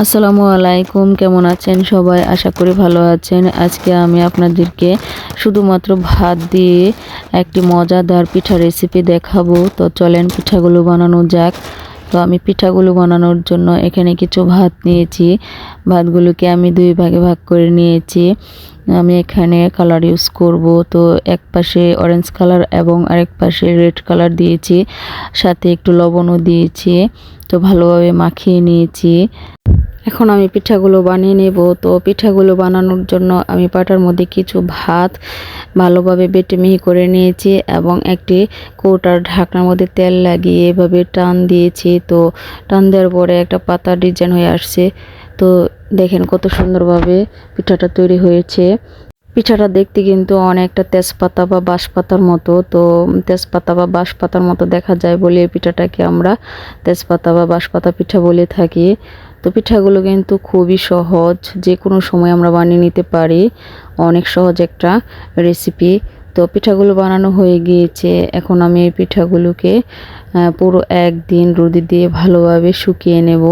আসসালামু আলাইকুম, কেমন আছেন সবাই? আশা করি ভালো আছেন। আজকে আমি আপনাদেরকে শুধুমাত্র ভাত দিয়ে একটি মজাদার পিঠা রেসিপি দেখাবো। তো চলেন পিঠাগুলো বানানো যাক। তো আমি পিঠাগুলো বানানোর জন্য এখানে কিছু ভাত নিয়েছি। ভাতগুলোকে আমি দুই ভাগে ভাগ করে নিয়েছি। আমি এখানে কালার ইউজ করব। তো এক পাশে অরেঞ্জ কালার এবং আরেক পাশে রেড কালার দিয়েছি, সাথে একটু লবণও দিয়েছি। তো ভালোভাবে মাখিয়ে নিয়েছি। এখন আমি পিঠাগুলো বানিয়ে নেব। তো পিঠাগুলো বানানোর জন্য আমি পাটার মধ্যে কিছু ভাত ভালোভাবে বেটে মিহি করে নিয়েছি এবং একটি কৌটার ঢাকনার মধ্যে তেল লাগিয়ে এভাবে টান দিয়েছি। তো টান দেওয়ার পরে একটা পাতা ডিজাইন হয়ে আসছে। তো দেখেন কত সুন্দরভাবে পিঠাটা তৈরি হয়েছে। পিঠাটা দেখতে কিন্তু অনেকটা তেজপাতা বা বাঁশপাতার মতো। তো তেজপাতা বা বাঁশপাতার মতো দেখা যায় বলে এই পিঠাটাকে আমরা তেজপাতা বা বাঁশপাতা পিঠা বলে থাকি। তো পিঠাগুলো কিন্তু খুবই সহজ, যে কোনো সময় আমরা বানিয়ে নিতে পারি। অনেক সহজ একটা রেসিপি। তো পিঠাগুলো বানানো হয়ে গিয়েছে। এখন আমি এই পিঠাগুলোকে পুরো একদিন রোদে দিয়ে ভালোভাবে শুকিয়ে নেব।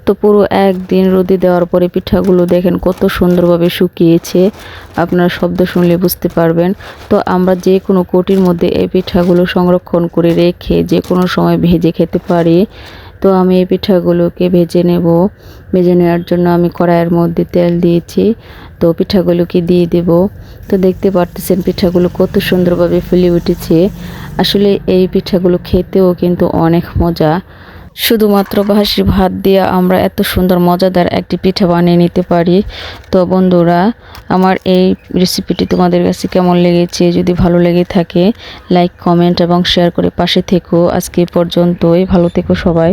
তো পুরো একদিন রোদে দেওয়ার পরে পিঠাগুলো দেখেন কত সুন্দরভাবে শুকিয়েছে। আপনারা শব্দ শুনলে বুঝতে পারবেন। তো আমরা যে কোনো কোটির মধ্যে এই পিঠাগুলো সংরক্ষণ করে রেখে যে কোনো সময় ভেজে খেতে পারি। তো আমি এই পিঠাগুলোকে ভেজে নেব। ভেজে নেওয়ার জন্য আমি কড়াইয়ের মধ্যে তেল দিয়েছি। তো পিঠাগুলোকে দিয়ে দেব। তো দেখতে পারতেছেন পিঠাগুলো কত সুন্দরভাবে ফুলে উঠেছে। আসলে এই পিঠাগুলো খেতেও কিন্তু অনেক মজা। শুধুমাত্র বাসি ভাত দিয়ে আমরা এত সুন্দর মজাদার একটি পিঠা বানিয়ে নিতে পারি। তো বন্ধুরা, আমার এই রেসিপিটি তোমাদের কাছে কেমন লেগেছে? যদি ভালো লেগে থাকে লাইক, কমেন্ট এবং শেয়ার করে পাশে থেকো। আজকে পর্যন্তই, ভালো থেকো সবাই।